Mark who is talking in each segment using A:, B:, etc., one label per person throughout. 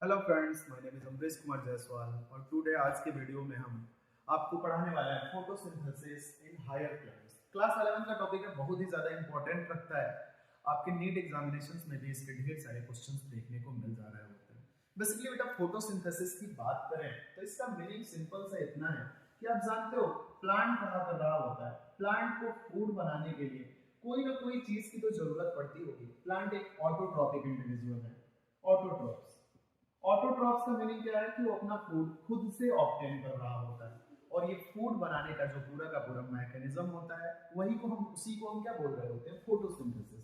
A: Hello friends, my name is Amrish Kumar Jaiswal और today आज के वीडियो में हम आपको पढ़ाने वाले हैं photosynthesis in higher plants. Class 11 का टॉपिक है, बहुत ही ज़्यादा इंपॉर्टेंट रखता है। आपके नीट एग्जामिनेशंस में भी इसके ढेर सारे क्वेश्चंस देखने को मिल जा रहे होते हैं। बेसिकली बेटा फोटोसिंथेसिस की बात करें तो इसका मीनिंग सिंपल सा इतना है कि आप जानते हो प्लांट कहाँ कर रहा होता है। प्लांट को फूड बनाने के लिए कोई ना कोई चीज़ की तो जरूरत पड़ती होगी। प्लांट एक ऑटोट्रॉपिक इंडिविजुअल है। ऑटोट्रॉप्स ऑटोट्रॉप्स का मीनिंग क्या है कि वो अपना फूड खुद से ऑब्टेन कर रहा होता है, और ये फूड बनाने का जो पूरा का पूरा मैकेनिज्म होता है उसी को हम क्या बोल रहे होते हैं, फोटोसिंथेसिस।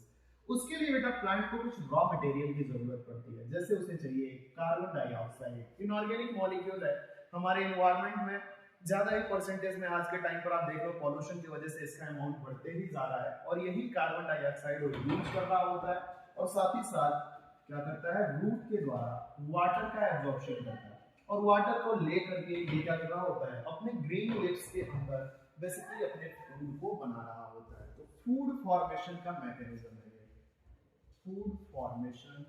A: उसके लिए बेटा प्लांट को कुछ रॉ मटेरियल की जरूरत पड़ती है। जैसे उसे चाहिए कार्बन डाइऑक्साइड, इनऑर्गेनिक मॉलिक्यूल है हमारे इन्वायरमेंट में। ज्यादा ही परसेंटेज में आज के टाइम पर आप देख लो, पॉल्यूशन की वजह से इसका अमाउंट बढ़ते ही जा रहा है, और यही कार्बन डाइऑक्साइड यूज कर रहा होता है, और साथ ही साथ क्या करता है, रूट के द्वारा वाटर का एब्जॉर्प्शन करता है, और वाटर को लेकर के ये क्या कर रहा होता है, अपने ग्रीन लिप्स के अंदर बेसिकली अपने फूड को बना रहा होता है। तो फूड फॉर्मेशन का मैकेनिज्म है ये। फूड फॉर्मेशन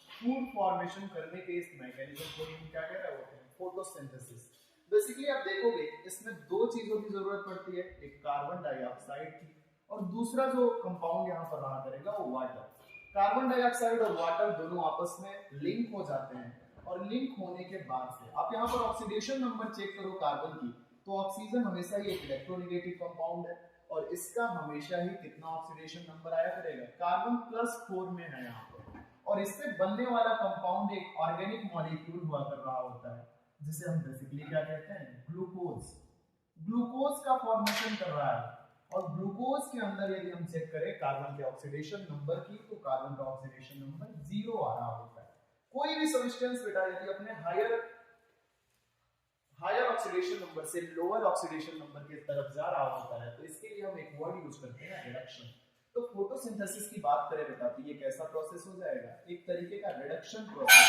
A: फूड फॉर्मेशन करने के इस मैकेनिज्म को हम क्या कह रहे होते हैं, फोटोसिंथेसिस। बेसिकली आप देखोगे इसमें दो चीजों की जरूरत पड़ती है, एक कार्बन डाइऑक्साइड की, और दूसरा जो कंपाउंड यहाँ पर रहा करेगा वो वाटर। कार्बन डाइऑक्साइड और वाटर दोनों आपस में लिंक हो जाते हैं, और लिंक होने के बाद से आप यहाँ पर ऑक्सीडेशन नंबर चेक करो कार्बन की, तो ऑक्सीजन हमेशा ही एक इलेक्ट्रोनेगेटिव कंपाउंड है, और इसका हमेशा ही कितना ऑक्सीडेशन नंबर आया करेगा, कार्बन +4 में है यहाँ पर। और इससे बनने वाला कंपाउंड एक ऑर्गेनिक मॉलिक्यूल हुआ कर रहा होता है, जिसे हम बेसिकली क्या कहते हैं, ग्लूकोज। ग्लूकोज का फॉर्मेशन कर रहा है, और ग्लूकोज के अंदर यदि हम चेक करें कार्बन के ऑक्सीडेशन नंबर की, तो कार्बन का ऑक्सीडेशन नंबर 0 आ रहा होता है। कोई भी सब्सटेंस बेटा यदि अपने हायर ऑक्सीडेशन नंबर से लोअर ऑक्सीडेशन नंबर की तरफ जा रहा होता है, तो इसके लिए हम एक वर्ड यूज करते हैं, रिडक्शन। तो फोटोसिंथेसिस की बात करें बेटा, तो ये कैसा प्रोसेस हो जाएगा, एक तरीके का रिडक्शन प्रोसेस,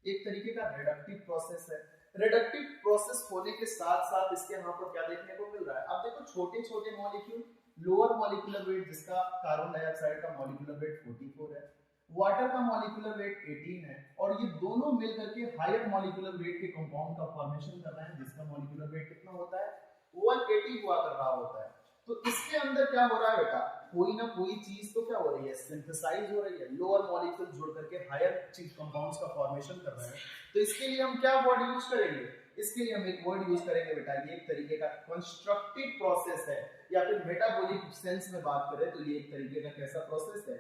A: एक तरीके का रिडक्टिव प्रोसेस है। रिडक्टिव प्रोसेस होने के साथ साथ इसके यहाँ पर क्या देखने को मिल रहा है, आप देखो छोटे छोटे मॉलिक्यूल, लोअर मॉलिक्यूलर वेट जिसका कार्बन डाइऑक्साइड का मॉलिक्यूलर वेट 44 है, वाटर का मॉलिक्यूलर वेट 18 है, और ये दोनों मिलकर के हायर मॉलिक्यूलर वेट के कंपाउंड का फॉर्मेशन कर रहे हैं, जिसका मॉलिक्यूलर वेट कितना होता है, 180 हुआ कर रहा होता है। तो इसके अंदर क्या हो रहा है बेटा, कोई ना कोई चीज तो क्या हो रही है, सिंथेसाइज हो रही है, लोअर मॉलिक्यूल जुड़ करके हायर चीज कंपाउंड्स का फॉर्मेशन कर रहे हैं। तो इसके लिए हम क्या वर्ड यूज करेंगे, इसके लिए हम एक वर्ड यूज करेंगे बेटा, ये एक तरीके का कंस्ट्रक्टिव प्रोसेस है, या फिर मेटाबॉलिक सेंस में बात करें तो ये एक तरीके का कैसा प्रोसेस है,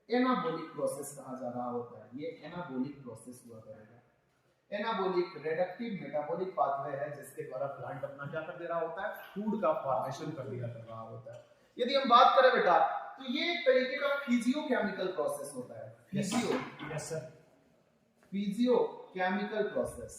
A: एनाबॉलिक प्रोसेस कहा जा रहा होता है। ये एनाबॉलिक प्रोसेस हुआ करेगा। एनाबॉलिक रिडक्टिव मेटाबॉलिक पाथवे है, जिसके द्वारा प्लांट अपना क्या कर दे रहा होता है, फूड का फॉर्मेशन कर दिया कर रहा होता है। यदि हम बात करें बेटा, तो ये एक तरीके का फिजियोकेमिकल प्रोसेस होता है।
B: Yes sir.
A: Physiochemical process,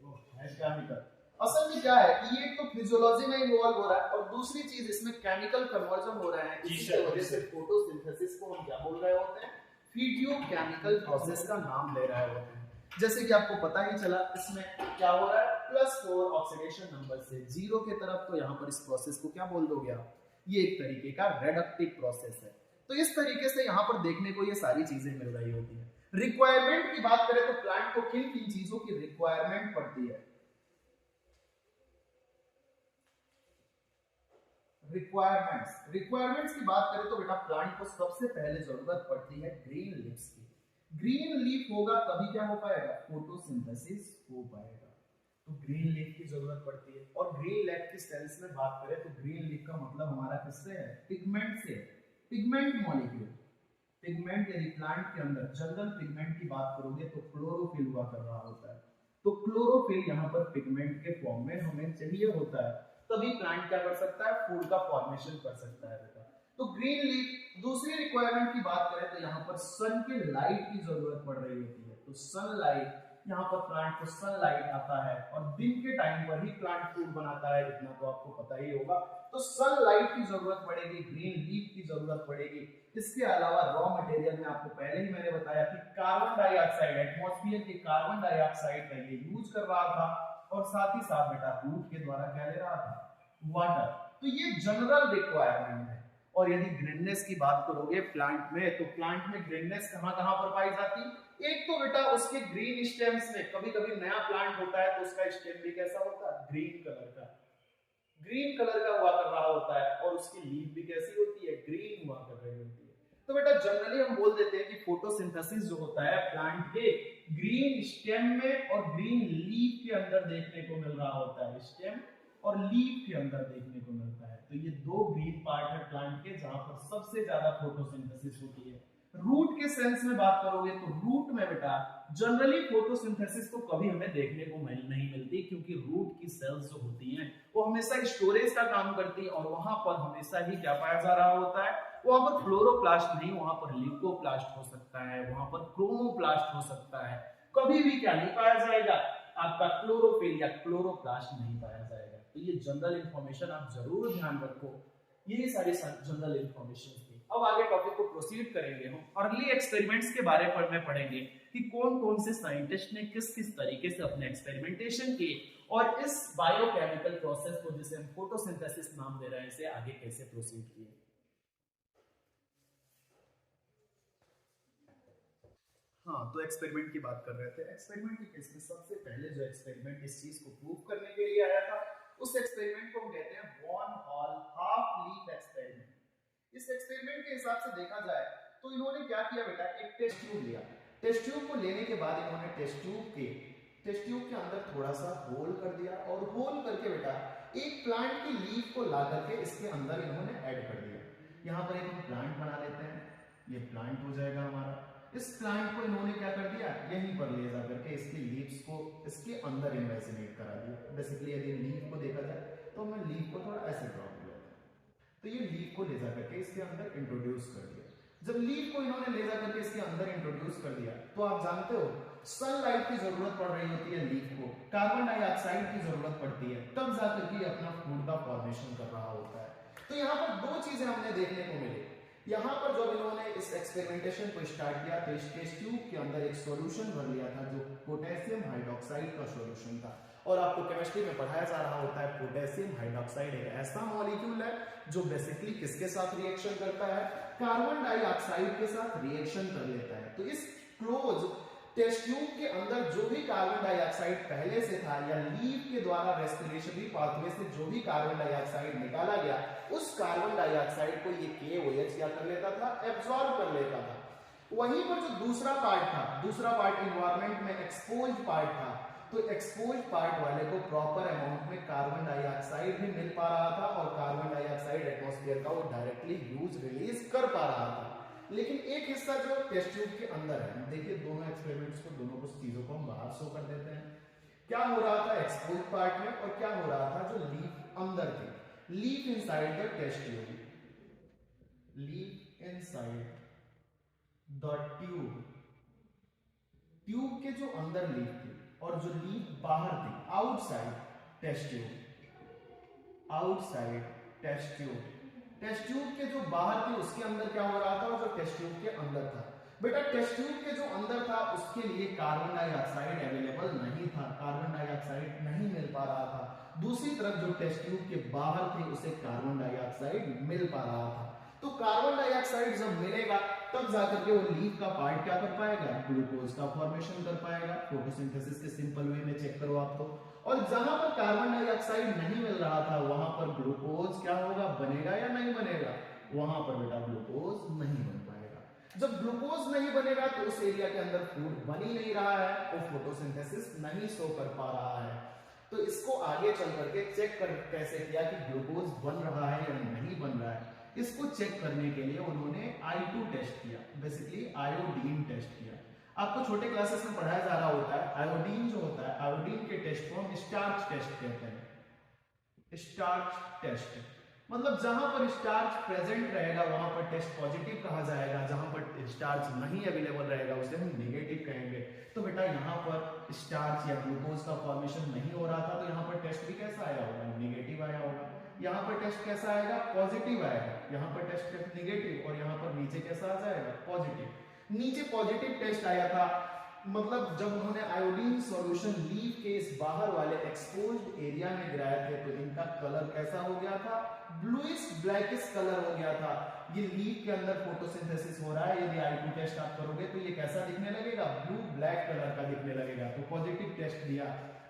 A: chemical. असल में क्या है कि ये एक तो फिजियोलॉजी में इन्वॉल्व हो रहा है, और दूसरी चीज इसमें केमिकल कन्वर्जन हो रहा है, जिसकी वजह से फोटोसिंथेसिस को हम क्या बोल रहे होते हैं, फिजियोकेमिकल प्रोसेस का नाम ले रहे होते हैं। जैसे कि आपको पता ही चला, इसमें क्या हो रहा है, +4 ऑक्सीडेशन नंबर से 0 के तरफ, तो यहाँ पर इस प्रोसेस को क्या बोल दोगे आप, ये एक तरीके का रिडक्टिव प्रोसेस है। तो इस तरीके से यहाँ पर देखने को ये सारी चीजें मिल रही होती है। रिक्वायरमेंट की बात करें तो प्लांट को किन किन चीजों की रिक्वायरमेंट पड़ती है, रिक्वायरमेंट्स की बात करें तो बेटा प्लांट को सबसे पहले जरूरत पड़ती है ग्रीन लीव्स की। ग्रीन लीफ होगा तभी क्या हो पाएगा, फोटोसिंथेसिस हो पाएगा। तो ग्रीन लीफ की जरूरत पड़ती है, और ग्रीन लीफ की सेंस में बात करें तो ग्रीन लीफ का मतलब हमारा किससे है, पिगमेंट से। पिगमेंट मॉलिक्यूल, पिगमेंट यदि प्लांट के अंदर जनरल पिगमेंट की बात करोगे तो क्लोरोफिल हुआ कर रहा होता है। तो क्लोरोफिल यहाँ पर पिगमेंट के फॉर्म में हमें चाहिए होता है, तभी प्लांट क्या कर सकता है, फूड का फॉर्मेशन कर सकता है बेटा। तो ग्रीन लीफ। दूसरी रिक्वायरमेंट की बात करें तो यहाँ पर सन के लाइट की जरूरत पड़ रही होती है। तो सनलाइट, यहाँ पर प्लांट को सनलाइट आता है, और दिन के टाइम पर ही प्लांट फूड बनाता है, इतना तो आपको पता ही होगा। तो सनलाइट की जरूरत पड़ेगी, ग्रीन लीफ की जरूरत पड़ेगी। इसके अलावा रॉ मटेरियल में आपको पहले ही मैंने बताया कि कार्बन डाइऑक्साइड, एटमॉस्फेयर के कार्बन डाइऑक्साइड का ये यूज कर रहा था, और साथ ही साथ बेटा रूट के द्वारा क्या ले रहा था, वाटर। तो ये जनरल रिक्वायरमेंट है। और यदि ग्रीननेस की बात करोगे प्लांट में, तो प्लांट में ग्रीननेस कहाँ कहाँ पर पाई जाती? एक तो बेटा उसके ग्रीन स्टेम्स में, कभी कभी नया प्लांट होता है तो उसका स्टेम भी कैसा होता है? ग्रीन कलर का, ग्रीन कलर का हुआ कर रहा होता है, और उसकी लीफ भी कैसी होती है? ग्रीन हुआ कर रही होती है। तो बेटा जनरली हम बोल देते हैं कि फोटोसिंथेसिस जो होता है प्लांट के ग्रीन स्टेम में और ग्रीन लीफ के अंदर देखने को मिल रहा होता है, स्टेम और लीफ के अंदर देखने को मिलता है। तो ये दो ग्रीन पार्ट है प्लांट के जहां पर सबसे ज्यादा फोटोसिंथेसिस होती है। रूट के सेंस में बात करोगे तो रूट में बेटा जनरली फोटोसिंथेसिस तो कभी हमें देखने को नहीं मिलती, क्योंकि रूट की सेल्स जो होती हैं वो हमेशा स्टोरेज का काम करती है, और वहां पर हमेशा ही क्या पाया जा रहा होता है? वहां पर क्लोरोप्लास्ट नहीं, वहां पर ल्यूकोप्लास्ट हो सकता है, वहां पर क्रोमोप्लास्ट हो सकता है। कभी भी क्या नहीं पाया जाएगा? आपका क्लोरोफिल या क्लोरोप्लास्ट नहीं पाया जाएगा। तो ये जनरल इंफॉर्मेशन आप जरूर ध्यान रखो। ये सारी जनरल इंफॉर्मेशन थी। अब आगे टॉपिक को प्रोसीड करेंगे हम अर्ली एक्सपेरिमेंट्स के बारे में पढ़ेंगे कि कौन कौन से साइंटिस्ट ने किस किस तरीके से अपने एक्सपेरिमेंटेशन किए, और इस बायोकेमिकल प्रोसेस को जिसे हम फोटोसिंथेसिस नाम दे रहे हैं इसे आगे कैसे प्रोसीड किए। हाँ, तो एक्सपेरिमेंट की बात कर रहे थे। एक्सपेरिमेंट के केस में सबसे पहले जो एक्सपेरिमेंट इस चीज को प्रूव करने के लिए आया था, उस एक्सपेरिमेंट को हम कहते हैं von hall half leaf experiment. इस एक्सपेरिमेंट के हिसाब से देखा जाए तो इन्होंने क्या किया बेटा, एक टेस्ट ट्यूब लिया। टेस्ट ट्यूब को लेने के बाद इन्होंने टेस्ट ट्यूब के अंदर थोड़ा सा होल कर दिया, और होल करके बेटा एक प्लांट की लीफ को ला करके इसके अंदर इन्होंने ऐड कर दिया। यहाँ पर एक हम प्लांट बना लेते हैं, ये प्लांट हो जाएगा हमारा। इस प्लांट को इन्होंने क्या कर दिया, यहीं पर ले जा करके इसकी लीव्स को इसके अंदर इन्वेसिनेट करा दिया। बेसिकली यदि लीफ को देखा जाए तो मैं लीफ को थोड़ा ऐसे ड्रॉ कर लेता हूं। तो ये लीफ को ले जा करके इसके अंदर इंट्रोड्यूस कर दिया। जब लीफ को इन्होंने ले जा करके इसके अंदर इंट्रोड्यूस कर दिया, तो आप जानते हो सनलाइट की जरूरत पड़ रही होती है लीफ को, कार्बन डाइऑक्साइड की जरूरत पड़ती है, तब जाकर के अपना फूड का फॉर्मेशन कर रहा होता है। तो यहाँ पर दो चीजें हमने देखने को मिली। यहाँ पर जब इन्होंने इस एक्सपेरिमेंटेशन को स्टार्ट किया तो इस टेस्ट ट्यूब के अंदर एक सॉल्यूशन भर लिया था जो पोटेशियम हाइड्रोक्साइड का सॉल्यूशन था। और आपको केमिस्ट्री में पढ़ाया जा रहा होता है पोटेशियम हाइड्रोक्साइड एक ऐसा मॉलिक्यूल है जो बेसिकली किसके साथ रिएक्शन करता है? कार्बन डाइऑक्साइड के साथ रिएक्शन कर लेता है। तो इस क्लोज टेस्ट ट्यूब के अंदर जो भी कार्बन डाइऑक्साइड पहले से था, या लीफ के द्वारा रेस्पिरेटरी पाथवे से जो भी कार्बन डाइऑक्साइड निकाला गया, उस कार्बन डाइऑक्साइड को ये KOH क्या कर लेता था? एब्जॉर्ब कर लेता था। वहीं पर जो दूसरा पार्ट था, दूसरा पार्ट इन्वायरमेंट में एक्सपोज्ड पार्ट था, तो एक्सपोज्ड पार्ट वाले को प्रॉपर अमाउंट में कार्बन डाइऑक्साइड भी मिल पा रहा था, और कार्बन डाइऑक्साइड एटमॉस्फेयर का वो डायरेक्टली यूज रिलीज कर पा रहा था। लेकिन एक हिस्सा जो टेस्ट ट्यूब के अंदर है, देखिए दोनों एक्सपेरिमेंट्स को, दोनों कुछ चीजों को हम बाहर शो कर देते हैं। क्या हो रहा था एक्सपोज पार्ट में, और क्या हो रहा था जो लीफ अंदर थी, leaf inside the test tube, leaf inside the tube, tube के जो अंदर लीफ थी और जो लीफ बाहर थी outside test tube, outside test tube. Test tube के जो बाहर थी उसके अंदर क्या हो रहा था, और जो टेस्ट ट्यूब के अंदर था बेटा, टेस्ट ट्यूब के जो अंदर था उसके लिए कार्बन डाइऑक्साइड अवेलेबल नहीं था, कार्बन डाइऑक्साइड नहीं मिल पा रहा था। दूसरी तरफ जो टेस्ट ट्यूब के बाहर थे उसे कार्बन डाइऑक्साइड मिल पा रहा था। तो कार्बन डाइऑक्साइड जब मिलेगा तब जाकर के वो लीफ का पार्ट क्या कर पाएगा? ग्लूकोज का फॉर्मेशन कर पाएगा। फोटोसिंथेसिस के सिंपल वे में चेक करो आप तो। और जहां पर कार्बन डाइऑक्साइड नहीं मिल रहा था वहां पर ग्लूकोज क्या होगा? बनेगा या नहीं बनेगा? वहां पर बेटा ग्लूकोज नहीं बन पाएगा। जब ग्लूकोज नहीं बनेगा तो उस एरिया के अंदर फूड बन ही नहीं रहा है, वो फोटोसिंथेसिस नहीं शो कर पा रहा है। तो इसको आगे चल करके चेक कर कैसे किया कि ग्लूकोज बन रहा है या नहीं बन रहा है। इसको चेक करने के लिए उन्होंने I2 टेस्ट किया, बेसिकली आयोडीन टेस्ट किया। आपको छोटे क्लासेस में पढ़ाया जा रहा होता है आयोडीन जो होता है, आयोडीन के टेस्ट को हम स्टार्च टेस्ट कहते हैं। स्टार्च टेस्ट मतलब जहां पर स्टार्च प्रेजेंट रहेगा वहां पर टेस्ट पॉजिटिव कहा जाएगा, जहां पर स्टार्च नहीं अवेलेबल रहेगा उसे हम नेगेटिव कहेंगे। तो बेटा यहाँ पर स्टार्च या ग्लूकोज का फॉर्मेशन नहीं हो रहा था, तो यहाँ पर टेस्ट भी कैसा आया होगा? नेगेटिव आया होगा। यहाँ पर टेस्ट कैसा आएगा? पॉजिटिव आएगा। यहाँ पर टेस्ट नेगेटिव, और यहाँ पर नीचे कैसा आ जाएगा? पॉजिटिव। नीचे पॉजिटिव टेस्ट आया था मतलब जब उन्होंने आयोडीन सॉल्यूशन लीफ के इस बाहर वाले एक्सपोज्ड एरिया में गिराए थे तो इनका कलर कैसा हो गया था, ब्लूइश ब्लैकिश कलर हो गया था। ये लीफ के अंदर फोटोसिंथेसिस हो रहा है, यदि I2 टेस्ट आप करोगे तो ये कैसा दिखने लगेगा, ब्लू ब्लैक कलर का दिखने लगेगा। तो पॉजिटिव टेस्ट दिया,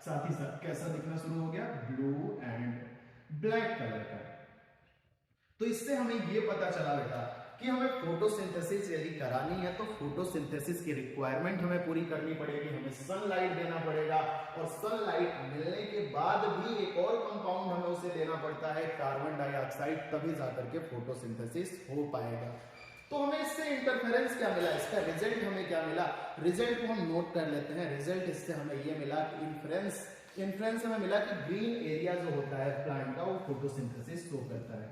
A: साथ ही साथ कैसा दिखना शुरू हो गया, ब्लू एंड ब्लैक कलर का। तो इससे हमें ये पता चला बेटा कि हमें फोटोसिंथेसिस यदि करानी है तो फोटोसिंथेसिस की रिक्वायरमेंट हमें पूरी करनी पड़ेगी, हमें सनलाइट देना पड़ेगा, और सनलाइट मिलने के बाद भी एक और कंपाउंड हमें उसे देना पड़ता है, कार्बन डाइऑक्साइड, तभी जाकर के फोटोसिंथेसिस हो पाएगा। तो हमें इससे इंटरफेरेंस क्या मिला, इसका रिजल्ट हमें क्या मिला, रिजल्ट को हम नोट कर लेते हैं। रिजल्ट इससे हमें ये मिला कि इन्फ्रेंस हमें मिला कि ग्रीन एरिया जो होता है प्लांट का वो फोटोसिंथेसिस शो करता है।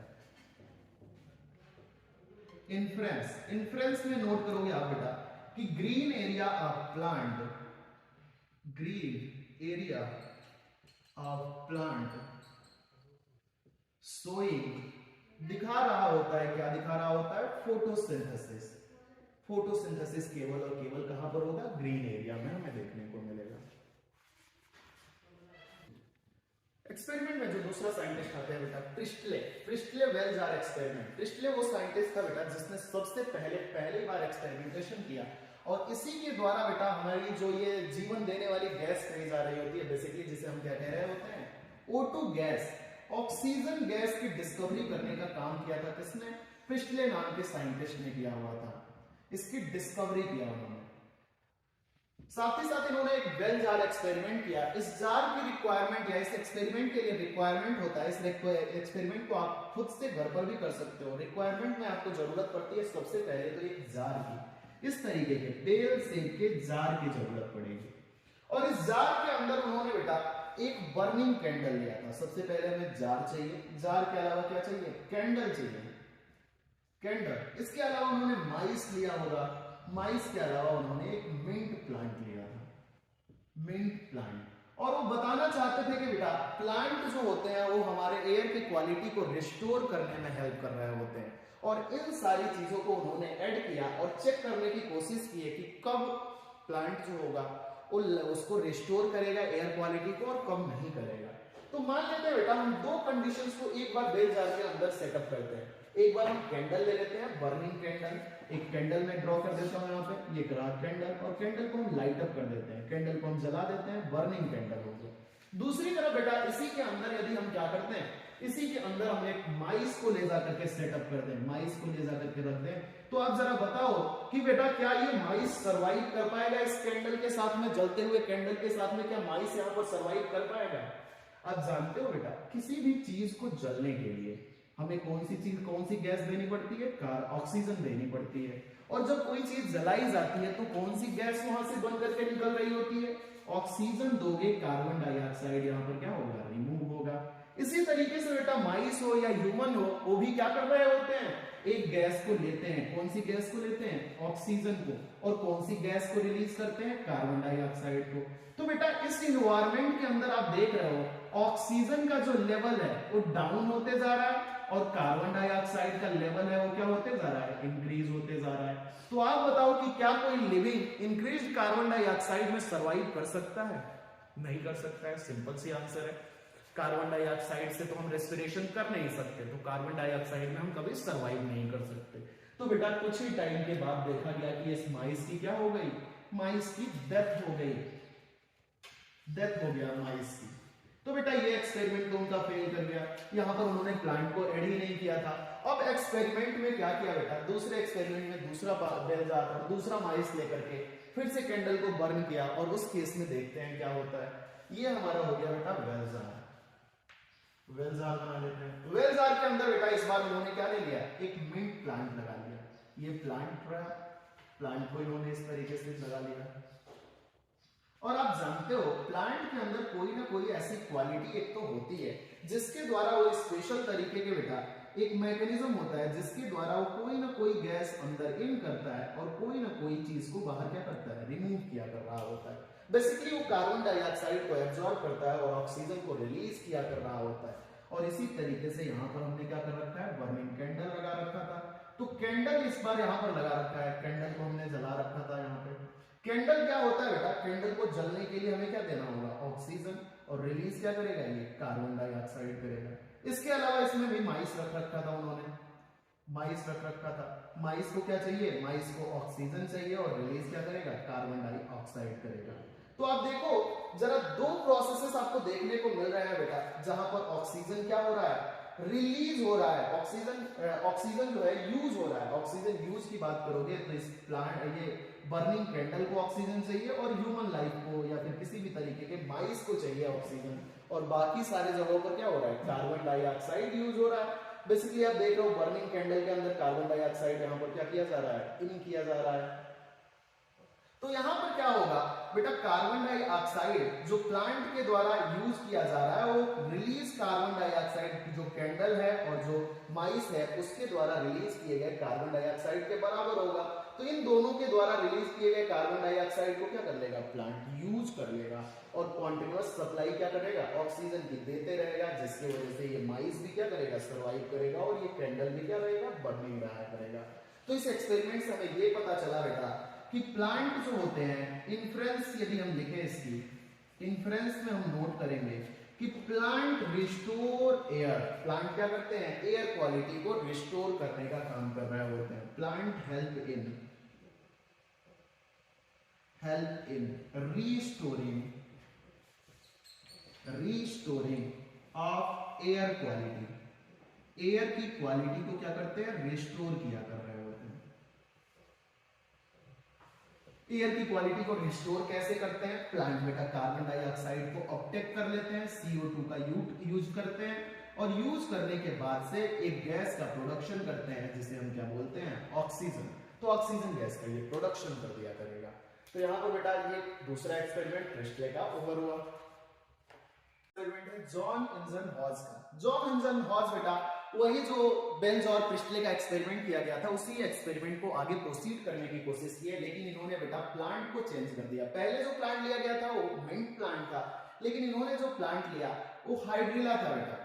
A: इन्फ्रेंस में नोट करोगे आप बेटा कि green area of plant showing दिखा रहा होता है, क्या दिखा रहा होता है, फोटोसिंथेसिस। फोटोसिंथेसिस केवल और केवल कहां पर होगा, ग्रीन एरिया में हमें देखने को मिलेगा। एक्सपेरिमेंट में जो दूसरा साइंटिस्ट आता है बेटा प्रिस्टले वेलजार एक्सपेरिमेंट। प्रिस्टले वो साइंटिस्ट था बेटा जिसने सबसे पहली बार एक्सपेरिमेंटेशन किया, और इसी के द्वारा बेटा हमारी जो ये जीवन देने वाली गैस कही जा रही होती है, बेसिकली जिसे हम क्या कह रहे होते हैं, O2 गैस, ऑक्सीजन गैस की डिस्कवरी करने का काम किया था किसने, प्रिस्टले नाम के साइंटिस्ट ने किया हुआ था, इसकी डिस्कवरी किया उन्होंने। साथ ही साथ इन्होंने एक वेल जार एक्सपेरिमेंट किया। इस जार की रिक्वायरमेंट या इस एक्सपेरिमेंट के लिए रिक्वायरमेंट होता है, इस एक्सपेरिमेंट को आप खुद से घर पर भी कर सकते हो। रिक्वायरमेंट में आपको जरूरत पड़ती है सबसे पहले तो एक जार की, इस तरीके के बेल शेप के जार की जरूरत पड़ेगी, और इस जार के अंदर उन्होंने बेटा एक बर्निंग कैंडल लिया था। सबसे पहले हमें जार चाहिए, जार के अलावा क्या चाहिए, कैंडल चाहिए, कैंडल। इसके अलावा उन्होंने माइस लिया होगा, माइस के अलावा उन्होंने एक मिंट प्लांट लिया था, मिंट प्लांट। और वो बताना चाहते थे कि बेटा प्लांट जो होते हैं वो हमारे एयर की क्वालिटी को रिस्टोर करने में हेल्प कर रहे होते हैं, और इन सारी चीजों को उन्होंने ऐड किया और चेक करने की कोशिश की है कि कब प्लांट जो होगा उसको रिस्टोर करेगा एयर क्वालिटी को और कब नहीं करेगा। तो मान लेते हैं बेटा हम दो कंडीशंस को एक बार बेल जार के अंदर सेटअप करते हैं। एक बार हम कैंडल ले लेते हैं, बर्निंग कैंडल, एक कैंडल में ड्रॉ कर देता हूं यहाँ पे, ये कैंडल, और कैंडल को हम लाइट अप कर देते हैं, कैंडल को हम जला देते हैं, बर्निंग कैंडल हो गया। दूसरी तरफ बेटा इसी के अंदर यदि हम क्या करते हैं, इसी के अंदर हम एक माइस को ले जाकर के सेटअप कर दें, माइस को ले जाकर के रख दें, तो आप जरा बताओ कि बेटा क्या ये माइस सरवाइव कर पाएगा इस कैंडल के साथ में, जलते हुए कैंडल के साथ में, क्या माइस यहाँ पर सरवाइव कर पाएगा? आप जानते हो बेटा किसी भी चीज को जलने के लिए हमें कौन सी गैस देनी पड़ती है, ऑक्सीजन देनी पड़ती है, और जब कोई चीज जलाई जाती है तो कौन सी गैस वहां से बन करके निकल रही होती है, ऑक्सीजन दोगे, कार्बन डाइऑक्साइड यहाँ पर क्या होगा, रिमूव होगा। इसी तरीके से बेटा माइस हो या ह्यूमन हो, वो भी क्या कर रहे होते हैं, एक गैस को लेते हैं, कौन सी गैस को लेते हैं, ऑक्सीजन को, और कौन सी गैस को रिलीज करते हैं, कार्बन डाइऑक्साइड को। तो बेटा इस इन्वायरमेंट के अंदर आप देख रहे हो ऑक्सीजन का जो लेवल है वो डाउन होते जा रहा है, और कार्बन डाइऑक्साइड का लेवल है वो क्या होते जा रहा है, इंक्रीज होते जा रहा है। तो आप बताओ कि क्या कोई लिविंग इंक्रीज कार्बन डाइऑक्साइड में सरवाइव कर सकता है? नहीं कर सकता है, सिंपल सी आंसर है। कार्बन डाइऑक्साइड से तो हम रेस्पिरेशन कर नहीं सकते, तो कार्बन डाइऑक्साइड में हम कभी सरवाइव नहीं कर सकते। तो बेटा कुछ ही टाइम के बाद देखा गया कि इस माइस की क्या हो गई, माइस की डेथ हो गई, डेथ हो गया माइस की। तो बेटा ये एक्सपेरिमेंट तो उनका फेल कर गया, यहां पर उन्होंने प्लांट को ऐड ही नहीं किया था। अब एक्सपेरिमेंट में क्या किया बेटा, दूसरे एक्सपेरिमेंट में दूसरा बेल जार और दूसरा माइस लेकर के फिर से कैंडल को बर्न किया, और उस केस में देखते हैं क्या होता है। ये हमारा हो गया बेटा वेल जार, वेल जार बना लेते हैं। वेल जार के अंदर बेटा इस बार उन्होंने क्या ले लिया, एक मिंट प्लांट लगा लिया। ये प्लांट को इन्होंने इस तरीके से लगा लिया, और आप जानते हो प्लांट के अंदर कोई ना कोई ऐसी क्वालिटी एक तो होती है जिसके द्वारा वो स्पेशल तरीके के बेटा एक मैकेनिज्म होता है जिसके द्वारा वो कोई ना कोई गैस अंदर इन करता है और कोई ना कोई चीज को बाहर क्या करता है, रिमूव किया कर रहा होता है। बेसिकली वो कार्बन डाइऑक्साइड को एब्जॉर्ब करता है और ऑक्सीजन को रिलीज किया कर रहा होता है। और इसी तरीके से यहाँ पर हमने क्या कर रखा है, बर्निंग कैंडल लगा रखा था। तो कैंडल इस बार यहाँ पर लगा रखा है, कैंडल को हमने जला रखा था यहाँ पे, कैंडल क्या होता है बेटा, कैंडल को जलने के लिए हमें क्या देना होगा, ऑक्सीजन, और रिलीज क्या करेगा, ये कार्बन डाइऑक्साइड करेगा। इसके अलावा इसमें भी माइस रख रखा था उन्होंने, माइस रख रखा था। माइस को क्या चाहिए, माइस को ऑक्सीजन चाहिए और रिलीज क्या करेगा, कार्बन डाइऑक्साइड करेगा। तो आप देखो जरा, दो प्रोसेसेस आपको देखने को मिल रहे हैं बेटा, जहां पर ऑक्सीजन क्या हो रहा है, रिलीज हो रहा है, ऑक्सीजन जो है यूज हो रहा है। ऑक्सीजन यूज की बात करोगे तो इस प्लांट, ये बर्निंग कैंडल को ऑक्सीजन चाहिए और ह्यूमन लाइफ को या फिर किसी भी तरीके के माइस को चाहिए ऑक्सीजन, और बाकी सारे जगहों पर क्या हो रहा है, कार्बन डाइऑक्साइड यूज हो रहा है। बेसिकली आप देख रहे हो बर्निंग कैंडल के अंदर कार्बन डाइऑक्साइड यहाँ पर क्या किया जा रहा है, इन किया जा रहा है। तो यहां पर क्या होगा बेटा, कार्बन डाइऑक्साइड जो प्लांट के द्वारा यूज किया जा रहा है वो रिलीज कार्बन डाइऑक्साइड जो कैंडल है और जो माइस है उसके द्वारा रिलीज किए गए कार्बन डाइऑक्साइड के बराबर होगा। तो इन दोनों के द्वारा रिलीज किए गए कार्बन डाइऑक्साइड को क्या कर लेगा, प्लांट यूज कर लेगा और कॉन्टिन्यूअस सप्लाई क्या करेगा, ऑक्सीजन की देते रहेगा, जिसकी वजह से ये माइस भी क्या करेगा, सर्वाइव करेगा और ये कैंडल भी क्या रहेगा, बर्निंग रहा करेगा। तो इस एक्सपेरिमेंट से हमें ये पता चला बेटा कि प्लांट जो होते हैं, इन्फ्रेंस यदि हम लिखें इसकी, इन्फ्रेंस में हम नोट करेंगे कि प्लांट रिस्टोर एयर, प्लांट क्या करते हैं, एयर क्वालिटी को रिस्टोर करने का काम कर रहे होते हैं। Plant help in restoring of air quality, air की क्वालिटी को क्या करते हैं, रिस्टोर किया कर रहे होते हैं। एयर की क्वालिटी को रिस्टोर कैसे करते हैं, प्लांट बेटा कार्बन डाइऑक्साइड को ऑब्टेक कर लेते हैं, CO2 का यूज करते हैं और यूज करने के बाद से एक गैस का प्रोडक्शन करते हैं जिसे हम क्या बोलते हैं, ऑक्सीजन। तो ऑक्सीजन गैस का ये प्रोडक्शन कर दिया करेगा। तो यहां पर बेटा ये दूसरा एक्सपेरिमेंट प्रिस्टले का ओवर हुआ। एक्सपेरिमेंट है जॉन इन्जनहॉज का। जॉन इन्जनहॉज बेटा वही जो बेंज और प्रिस्टले का एक्सपेरिमेंट किया गया था उसी एक्सपेरिमेंट को आगे प्रोसीड करने की कोशिश की है, लेकिन इन्होंने बेटा प्लांट को चेंज कर दिया। पहले जो प्लांट लिया गया था वो मिंट प्लांट था, लेकिन इन्होंने जो प्लांट लिया वो हाइड्रिला था बेटा,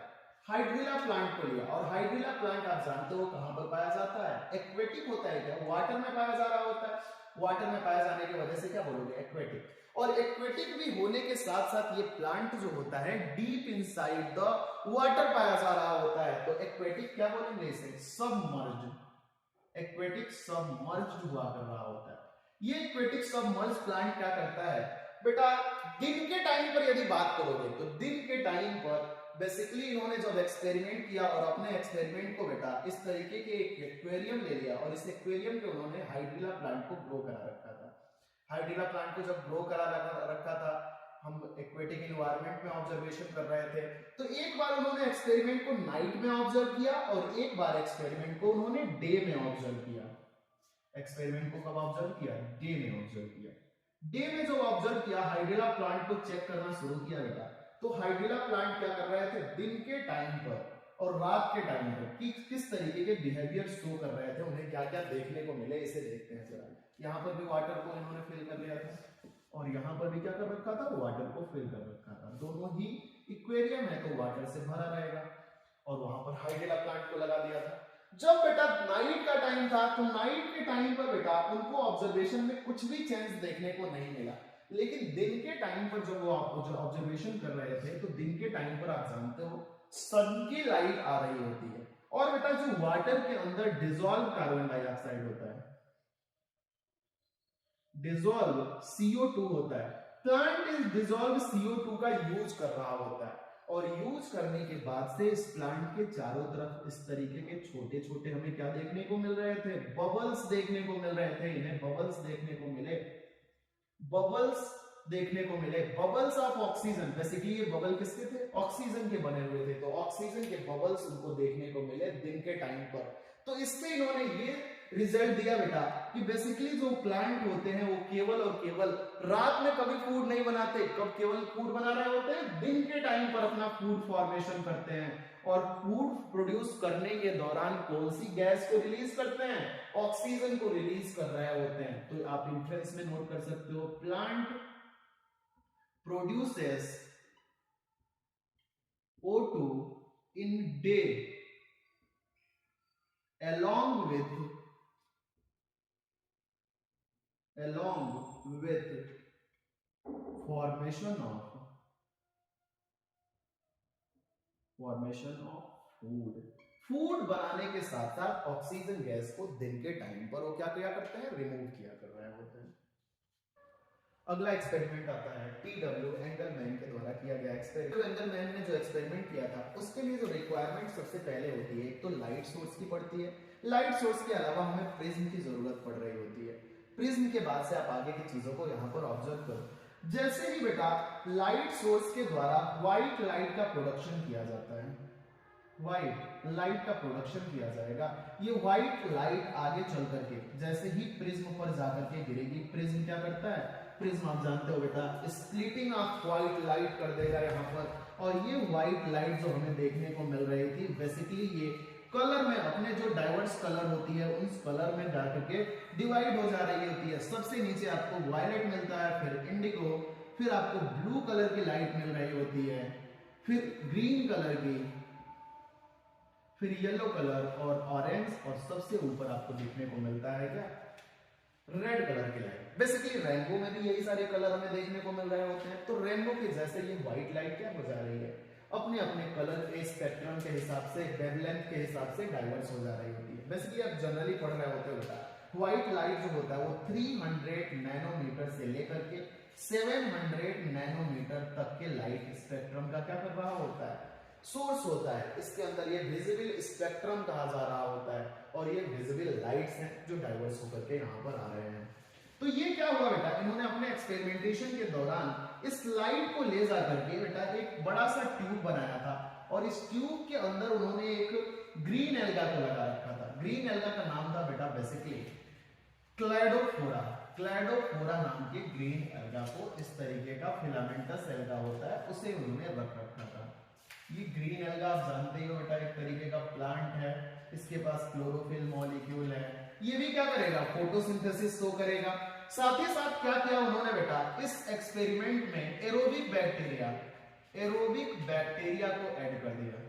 A: हाइड्रिला प्लांट को लिया। और हाइड्रिला प्लांट आप जानते हो कहां पर पाया जाता है, एक्वेटिक होता है क्या, वाटर में पाया जा रहा होता है। वाटर में पाया जाने की वजह से क्या बोलोगे, एक्वेटिक। और एक्वेटिक भी होने के साथ साथ ये प्लांट जो होता है डीप इनसाइड द वाटर पाया जा रहा होता है। तो एक्वेटिक क्या बोलेंगे इसे, सबमर्ज्ड। एक्वेटिक सबमर्ज्ड हुआ कर रहा होता है। ये एक्वेटिक सबमर्ज्ड प्लांट क्या करता है बेटा, दिन के टाइम पर यदि बात करोगे तो दिन के टाइम पर बेसिकली इन्होंने जब एक्सपेरिमेंट किया और अपने एक्सपेरिमेंट को बेटा इस तरीके के एक एक्वेरियम ले लिया और इस एक्वेरियम के उन्होंने हाइड्रिला प्लांट को ग्रो करा रखा था। हाइड्रिला प्लांट को जब ग्रो करा रखा था, हम एक्वेटिक एनवायरनमेंट में ऑब्जर्वेशन कर रहे थे, तो एक बार उन्होंने एक्सपेरिमेंट को नाइट में ऑब्जर्व किया और एक बार एक्सपेरिमेंट को उन्होंने डे में ऑब्जर्व किया। एक्सपेरिमेंट को कब ऑब्जर्व किया, डे में ऑब्जर्व किया। डे में जो ऑब्जर्व किया, हाइड्रिला प्लांट को चेक करना शुरू किया बेटा, तो हाइड्रिला प्लांट क्या कर रहे थे, दिन के टाइम पर और रात के टाइम पर किस तरीके के बिहेवियर शो कर रहे थे, उन्हें क्या क्या देखने को मिले, इसे देखते हैं जरा। यहाँ पर भी वाटर को इन्होंने फिल कर लिया था और यहाँ पर भी क्या कर रखा था, वाटर को फिल कर रखा था। दोनों ही इक्वेरियम है तो वाटर से भरा रहेगा और वहां पर हाइड्रिला प्लांट को लगा दिया था। जब बेटा नाइट का टाइम था तो नाइट के टाइम पर बेटा उनको ऑब्जर्वेशन में कुछ भी चेंज देखने को नहीं मिला, लेकिन दिन के टाइम पर जब वो ऑब्जर्वेशन कर रहे थे तो दिन के टाइम पर आप जानते हो सन की लाइट आ रही होती है और बेटा जो वाटर के अंदर डिसॉल्व कार्बन डाइऑक्साइड होता है, डिसॉल्व CO2 होता है, प्लांट इस डिसॉल्व CO2 का यूज कर रहा होता है और यूज करने के बाद से इस प्लांट के चारों तरफ इस तरीके के छोटे छोटे हमें क्या देखने को मिल रहे थे, बबल्स देखने को मिल रहे थे। इन्हें बबल्स देखने को मिले, बबल्स देखने को मिले, बबल्स ऑफ ऑक्सीजन। बेसिकली ये बबल किसके थे, ऑक्सीजन के बने हुए थे, तो ऑक्सीजन के बबल्स उनको देखने को मिले दिन के टाइम पर। तो इससे इन्होंने ये रिजल्ट दिया बेटा कि बेसिकली जो प्लांट होते हैं वो केवल और केवल रात में कभी फूड नहीं बनाते, कब केवल फूड बना रहे होते हैं, दिन के टाइम पर अपना फूड फॉर्मेशन करते हैं और फूड प्रोड्यूस करने के दौरान कौन सी गैस को रिलीज करते हैं, ऑक्सीजन को रिलीज कर रहे होते हैं। तो आप इंफ्रेंस में नोट कर सकते हो, plant produces O2 in day along with with formation of food बनाने के साथ साथ ऑक्सीजन गैस को दिन के टाइम पर वो क्या करते हैं, रिमूव किया कर रहे होते हैं। अगला एक्सपेरिमेंट आता है टी.डब्ल्यू. एंगलमैन के द्वारा किया गया एक्सपेरिमेंट। एंगलमैन ने जो एक्सपेरिमेंट किया था उसके लिए जो रिक्वायरमेंट सबसे पहले होती है, एक तो लाइट सोर्स की पड़ती है। लाइट सोर्स के अलावा हमें प्रिज्म की जरूरत पड़ रही होती है। प्रिज्म के बाद से आप आगे की चीजों को यहाँ पर ऑब्जर्व करो। जैसे ही बेटा लाइट सोर्स के द्वारा व्हाइट लाइट का प्रोडक्शन किया जाता है, व्हाइट लाइट का प्रोडक्शन किया जाएगा, ये व्हाइट लाइट आगे चल करके जैसे ही प्रिज्म पर जाकर के गिरेगी, प्रिज्म क्या करता है, प्रिज्म आप जानते हो बेटा स्प्लिटिंग ऑफ व्हाइट लाइट कर देगा यहाँ पर, और ये व्हाइट लाइट जो हमें देखने को मिल रही थी बेसिकली ये कलर में अपने जो डाइवर्स कलर होती है उस कलर में जाकर के डिवाइड हो जा रही होती है। सबसे नीचे आपको वायलेट मिलता है, फिर इंडिगो, फिर आपको ब्लू कलर की लाइट मिल रही होती है, फिर ग्रीन कलर की, फिर येलो कलर और ऑरेंज, और सबसे ऊपर आपको देखने को मिलता है क्या, रेड कलर की लाइट। बेसिकली रेनबो में भी यही सारे कलर हमें देखने को मिल रहे होते हैं। तो रेनबो के जैसे ये व्हाइट लाइट क्या हो जा रही है, अपने अपने कलर के स्पेक्ट्रम के हिसाब से, वेवलेंथ के हिसाब से डाइवर्स हो जा रही होती है। बेसिकली आप जनरली पढ़ रहे होते होता है व्हाइट लाइट जो होता है वो 300 नैनोमीटर से लेकर के 700 नैनोमीटर तक के लाइट स्पेक्ट्रम का क्या कर रहा होता है, सोर्स होता है। इसके अंदर ये विजिबल स्पेक्ट्रम कहा जा रहा होता है, और ये विजिबल लाइट्स हैं जो डाइवर्स होकर के यहाँ पर आ रहे हैं। तो ये क्या हुआ बेटा, इन्होंने अपने एक्सपेरिमेंटेशन के दौरान इस लाइट को ले जा करके बेटा एक बड़ा सा ट्यूब बनाया था, और इस ट्यूब के अंदर उन्होंने एक ग्रीन एल्गा को लगा रखा था। ग्रीन एल्गा का नाम था बेटा बेसिकली क्लैडोफोरा। क्लैडोफोरा नाम के ग्रीन एल्गा को, इस तरीके का फिलामेंटस एल्गा होता है, उसे उन्होंने रख रखा था। ये ग्रीन एल्गा आप जानते ही हो बेटा एक तरीके का प्लांट है, इसके पास क्लोरोफिल मॉलिक्यूल है। ये भी क्या करेगा, फोटोसिंथेसिस तो करेगा। साथ ही साथ क्या किया उन्होंने बेटा इस एक्सपेरिमेंट में एरोबिक बैक्टीरिया को ऐड कर दिया।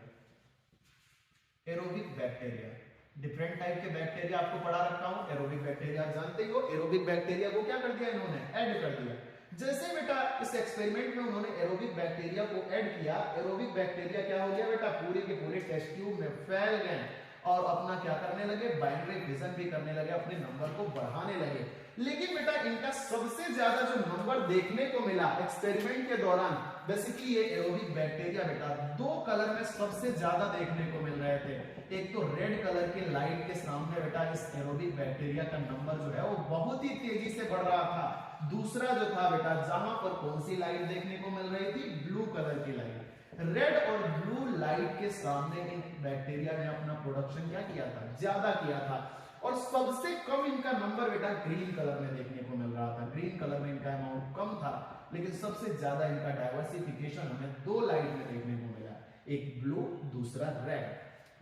A: एरोबिक बैक्टीरिया, डिफरेंट टाइप के बैक्टीरिया आपको पढ़ा रखा हूं। एरोबिक बैक्टीरिया आप जानते ही हो, एरोबिक बैक्टीरिया को क्या कर दिया इन्होंने, ऐड कर दिया। जैसे बेटा इस एक्सपेरिमेंट में उन्होंने एरोबिक बैक्टीरिया को ऐड किया, एरोबिक बैक्टीरिया क्या हो गया बेटा, पूरे के पूरे टेस्ट ट्यूब में फैल गए और अपना क्या करने लगे, बाइनरी विजन भी करने लगे, अपने नंबर को बढ़ाने लगे। लेकिन बेटा इनका सबसे ज्यादा जो नंबर देखने को मिला एक्सपेरिमेंट के दौरान, बेसिकली ये एरोबिक बैक्टीरिया बेटा दो कलर में सबसे ज्यादा देखने को मिल रहे थे। एक तो रेड कलर के लाइट के सामने बेटा इस एरोबिक बैक्टीरिया का नंबर जो है वो बहुत ही तेजी से बढ़ रहा था। दूसरा जो था बेटा, जहां पर कौन सी लाइट देखने को मिल रही थी, ब्लू कलर की लाइट। रेड और ब्लू लाइट के सामने इन बैक्टीरिया ने अपना प्रोडक्शन क्या किया था, ज्यादा किया था। और सबसे कम इनका नंबर बेटा ग्रीन कलर में देखने को मिल रहा था। ग्रीन कलर में इनका अमाउंट कम था, लेकिन सबसे ज्यादा इनका डाइवर्सिफिकेशन हमें दो लाइट में देखने को मिला, एक ब्लू दूसरा रेड,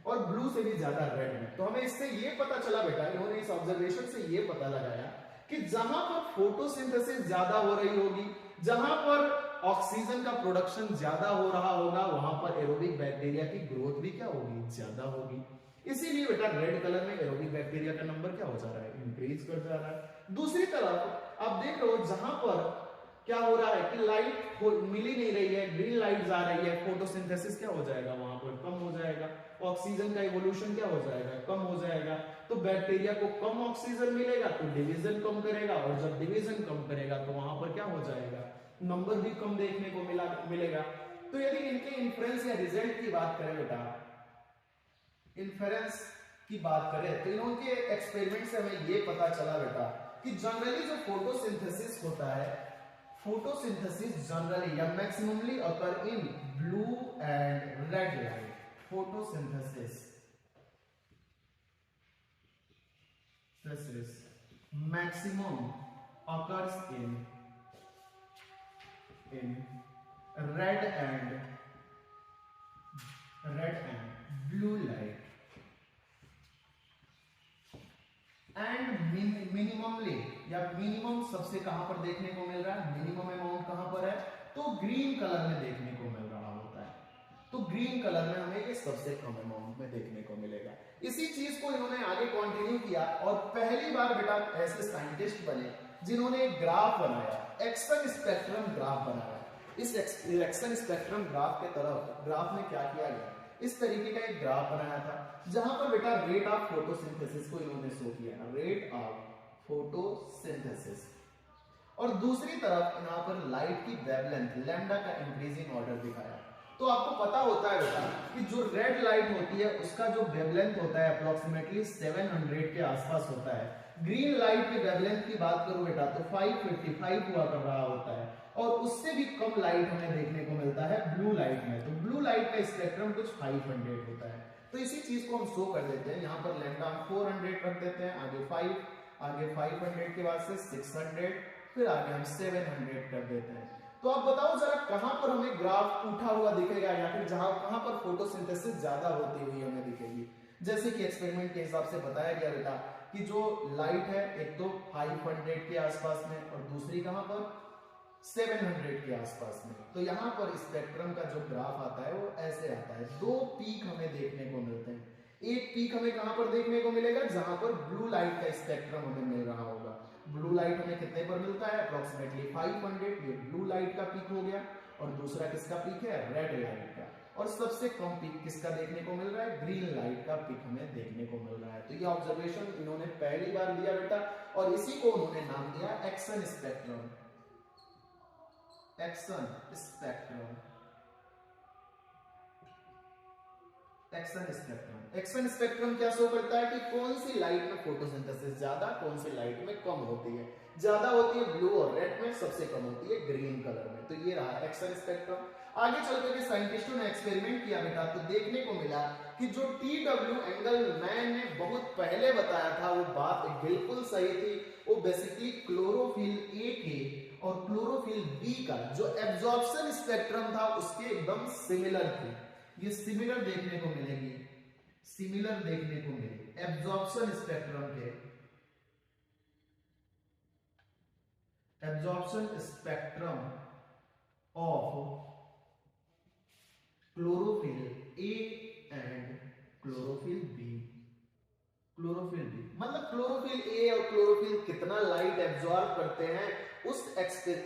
A: और ब्लू से भी ज्यादा रेड में। तो हमें इससे ये पता चला बेटा, इन्होंने इस ऑब्जर्वेशन से ये पता लगाया कि जहां पर फोटोसिंथेसिस ज्यादा हो रही होगी, जहां पर ऑक्सीजन का प्रोडक्शन ज्यादा हो रहा होगा, वहां पर एरोबिक बैक्टीरिया की ग्रोथ भी क्या होगी, ज्यादा होगी। इसीलिए बेटा रेड कलर में एरोबिक बैक्टीरिया का नंबर क्या हो जा रहा है, इंक्रीज कर जा रहा है। दूसरी तरफ आप देख रहे हो जहां पर क्या हो रहा है कि लाइट मिल ही नहीं रही है, ग्रीन लाइट आ रही है, फोटोसिंथेसिस क्या हो जाएगा, वहां पर कम हो जाएगा, ऑक्सीजन का इवोल्यूशन क्या हो जाएगा, कम हो जाएगा। तो बैक्टीरिया को कम ऑक्सीजन मिलेगा तो डिवीजन कम करेगा, और जब डिवीजन कम करेगा तो वहां पर क्या हो जाएगा, नंबर भी कम देखने को मिलेगा। तो यदि इनके इन्फ्रेंस या रिजल्ट की बात करें बेटा, इन्फ्रेंस की बात करें तो इनके एक्सपेरिमेंट से हमें ये पता चला बेटा कि जनरली जो फोटोसिंथेसिस होता है, फोटोसिंथेसिस जनरली या maximally occur in blue and red light. Photosynthesis maximum occurs in red and blue light, and minimally या मिनिमम सबसे कहां पर देखने को मिल रहा है, मिनिमम अमाउंट कहां पर है, तो ग्रीन कलर में देखने को मिल रहा होता है। तो ग्रीन कलर में हमें ये सबसे कम अमाउंट में देखने को मिलेगा। इसी चीज को इन्होंने आगे कंटिन्यू किया और पहली बार बेटा ऐसे साइंटिस्ट बने जिन्होंने एक ग्राफ बनाया, एक्शन स्पेक्ट्रम ग्राफ बनाया। इस एक्शन स्पेक्ट्रम ग्राफ के तरफ ग्राफ में क्या किया गया, इस तरीके का एक ग्राफ बनाया था, जहां पर बेटा रेट ऑफ फोटोसिंथेसिस को इन्होंने शो किया, रेट ऑफ फोटोसिंथेसिस, और दूसरी तरफ यहां पर लाइट की वेवलेंथ लैम्डा का इंक्रीजिंग ऑर्डर दिखाया। तो आपको पता होता है बेटा कि जो रेड लाइट होती है उसका जो वेवलेंथ होता है अप्रोक्सीमेटली 700 के आसपास होता है। ग्रीन लाइट की वेवलेंथ की बात करूं बेटा तो 555 हुआ कर रहा होता है, और उससे भी कम लाइट हमें देखने को मिलता है ब्लू लाइट में। तो ब्लू लाइट का स्पेक्ट्रम कुछ 500 होता है। तो इसी चीज को हम शो कर देते हैं, यहाँ पर लैम्डा 400 रख देते हैं, आगे 5, आगे 500 के बाद से 600, फिर आगे हम 700 कर देते हैं। तो आप बताओ जरा कहां पर हमें ग्राफ उठा हुआ दिखेगा, या फिर कहां पर फोटोसिंथेसिस ज्यादा होती हुई हमें दिखेगी। जैसे कि एक्सपेरिमेंट के हिसाब से बताया गया बेटा कि जो लाइट है एक तो 500 के आसपास में और दूसरी कहां पर 700 के आसपास में। तो यहां पर स्पेक्ट्रम का जो ग्राफ आता है वो ऐसे आता है, दो पीक हमें देखने को मिलते हैं। एक पीक हमें कहां पर देखने को मिलेगा, जहां पर ब्लू लाइट का स्पेक्ट्रम हमें मिल रहा होगा। ब्लू लाइट हमें कितने पर मिलता है, अप्रोक्सीमेटली 500, ये ब्लू लाइट का पीक हो गया, और दूसरा किसका पीक है, रेड लाइट का। और सबसे कम पीक किसका देखने को मिल रहा है, ग्रीन लाइट का पीक हमें देखने को मिल रहा है। तो ये ऑब्जर्वेशन इन्होंने पहली बार दिया बेटा, और इसी को उन्होंने नाम दिया action spectrum, action spectrum, action spectrum. Action spectrum क्या शो करता है कि कौन सी लाइट में फोटोसिंथेसिस ज्यादा, कौन सी लाइट में कम होती है। ज्यादा होती है ब्लू और रेड में, सबसे कम होती है ग्रीन कलर में। तो ये रहा एक्शन स्पेक्ट्रम। आगे चलकर के साइंटिस्टों ने एक्सपेरिमेंट किया बेटा, तो देखने को मिला कि जो TW एंगलमैन ने बहुत पहले बताया था वो बात बिल्कुल सही थी। वो बेसिकली क्लोरोफिल ए के और क्लोरोफिल बी का जो एब्जॉर्प्शन स्पेक्ट्रम था उसके एकदम सिमिलर थी। ये सिमिलर देखने को मिलेगी, सिमिलर देखने को मिलेगी एब्जॉर्प्शन स्पेक्ट्रम के, absorption spectrum of chlorophyll a and chlorophyll b. Chlorophyll b मतलब क्लोरोफिल ए और क्लोरोफिल कितना लाइट एब्जॉर्ब करते हैं, उस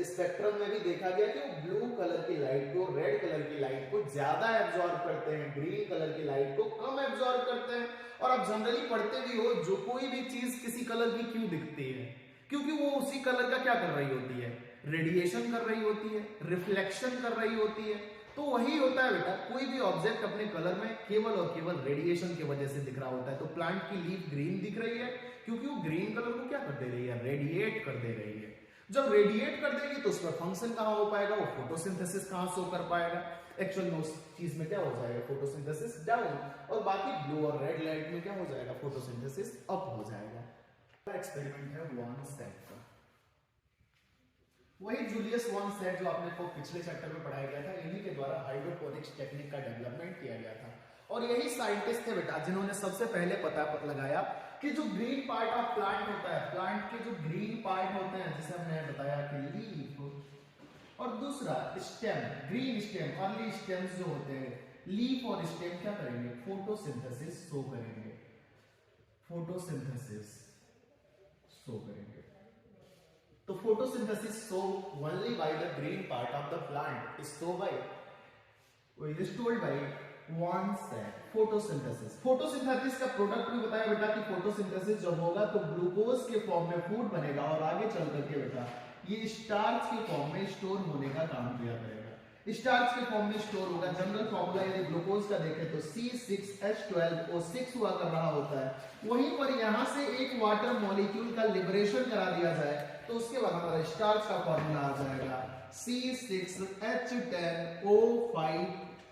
A: स्पेक्ट्रम में भी देखा गया कि वो ब्लू कलर की लाइट को, रेड कलर की लाइट को ज्यादा एब्जॉर्ब करते हैं, ग्रीन कलर की लाइट को कम एब्जॉर्ब करते हैं। और आप जनरली पढ़ते भी हो, जो कोई भी चीज किसी कलर की क्यों दिखती है, क्योंकि वो उसी कलर का क्या कर रही होती है, रेडिएशन कर रही होती है, रिफ्लेक्शन कर रही होती है। तो वही होता है बेटा, कोई भी ऑब्जेक्ट अपने कलर में केवल और केवल रेडिएशन की वजह से दिख रहा होता है। तो प्लांट की लीफ ग्रीन दिख रही है क्योंकि वो ग्रीन कलर को क्या कर दे रही है, रेडिएट कर दे रही है। जब रेडिएट कर देगी तो उसका फंक्शन कहां हो पाएगा, वो फोटोसिंथेसिस कहां शो कर पाएगा। एक्चुअल में उस चीज में क्या हो जाएगा, फोटोसिंथेसिस डाउन, और बाकी ब्लू और रेड लाइट में क्या हो जाएगा, फोटोसिंथेसिस अप हो जाएगा। एक्सपेरिमेंट है वॉन सेट का, वही जूलियस वॉन सेट जो आपने को पिछले चैप्टर में पढ़ाया गया था, इन्हीं के द्वारा हाइड्रोपोनिक्स टेक्निक का डेवलपमेंट किया गया था। और यही साइंटिस्ट थे बेटा जिन्होंने सबसे पहले पता लगाया कि जो ग्रीन पार्ट ऑफ प्लांट होता है, प्लांट के जो ग्रीन पार्ट होते हैं, जिसे हमने बताया कि लीफ, और दूसरा stem, green stem, early stems जो होते हैं, लीफ और स्टेम क्या करेंगे, फोटोसिंथेसिस शो करेंगे, फोटोसिंथेसिस शो करेंगे। तो photosynthesis show only by the green part of the plant is show by, it is told by von Sachs. Photosynthesis, photosynthesis का प्रोडक्ट भी बताया बेटा कि फोटोसिंथेसिस जब होगा तो ग्लूकोज के फॉर्म में फूड बनेगा, और आगे चल करके बेटा ये स्टार्च के फॉर्म में स्टोर होने का काम किया करेगा। स्टार्च के फॉर्म में स्टोर होगा। जनरल फॉर्मूला यदि ग्लूकोज का देखें तो C6H12O6 हुआ कर रहा होता है। वहीं पर यहां से एक वाटर मॉलिक्यूल का लिबरेशन करा दिया जाए तो उसके बाद हमारा स्टार्च का फॉर्मूला आ जाएगा C6H10O5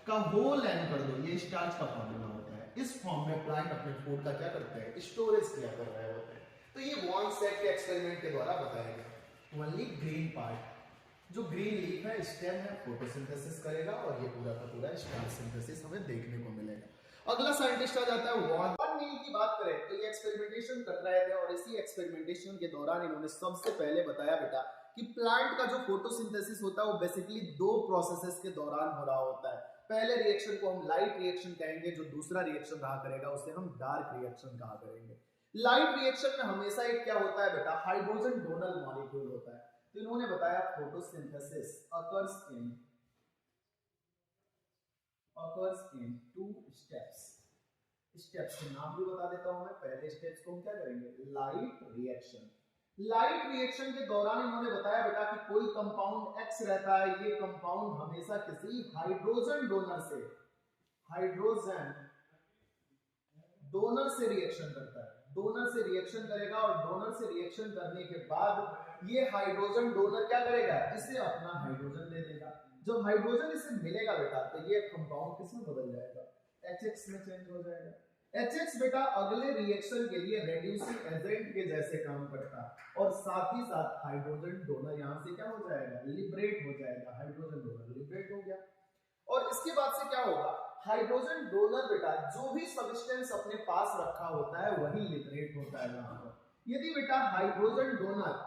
A: का होल एन कर दो, ये स्टार्च का फॉर्मूला होता है। इस फॉर्म में प्लांट अपने फूड का क्या करते हैं, स्टोरेज किया कर रहे होते हैं। तो ये वॉन सेट के एक्सपेरिमेंट के द्वारा बताया गया। ओनली ग्रीन पार्ट, जो ग्रीन लीफ है, स्टेम है, फोटोसिंथेसिस करेगा, और ये पूरा का पूरा स्टार्च सिंथेसिस हमें देखने को मिलेगा। अगला साइंटिस्ट आ जाता है वॉन मील की बात करें तो ये एक्सपेरिमेंटेशन कर रहे थे, और इसी एक्सपेरिमेंटेशन के दौरान इन्होंने सबसे पहले बताया बेटा कि प्लांट का जो फोटोसिंथेसिस होता है वो बेसिकली दो प्रोसेसेस के दौरान हो रहा होता है। पहले रिएक्शन को हम लाइट रिएक्शन कहेंगे, जो दूसरा रिएक्शन रहा करेगा उसे हम डार्क रिएक्शन कहा करेंगे। लाइट रिएक्शन में हमेशा एक क्या होता है बेटा, हाइड्रोजन डोनर मॉलिक्यूल होता है। तो इन्होंने बताया photosynthesis occurs in 2 steps. Steps के नाम भी बता देता हूं मैं। पहले स्टेप्स को हम क्या करेंगे, लाइट रिएक्शन। लाइट रिएक्शन के दौरान इन्होंने बताया बेटा कि कोई कंपाउंड X रहता है, ये कंपाउंड हमेशा किसी हाइड्रोजन डोनर से रिएक्शन करता है। डोनर से रिएक्शन करेगा और डोनर से रिएक्शन करने के बाद ये हाइड्रोजन डोनर क्या करेगा, इसे अपना हाइड्रोजन दे देगा। जब हाइड्रोजन इसे मिलेगा बेटा तो ये कंपाउंड किसमें बदल जाएगा, HX में चेंज हो जाएगा। HX बेटा अगले रिएक्शन के लिए रेड्यूसिंग एजेंट के जैसे काम करता है और साथ ही साथ हाइड्रोजन डोनर यहां से क्या हो जाएगा, लिबरेट हो जाएगा। हाइड्रोजन डोनर लिबरेट हो गया और इसके बाद से क्या होगा, हाइड्रोजन डोनर बेटा जो भी सब्सटेंस अपने पास रखा होता है वही लिबरेट होता है यहां पर। यदि बेटा हाइड्रोजन डोनर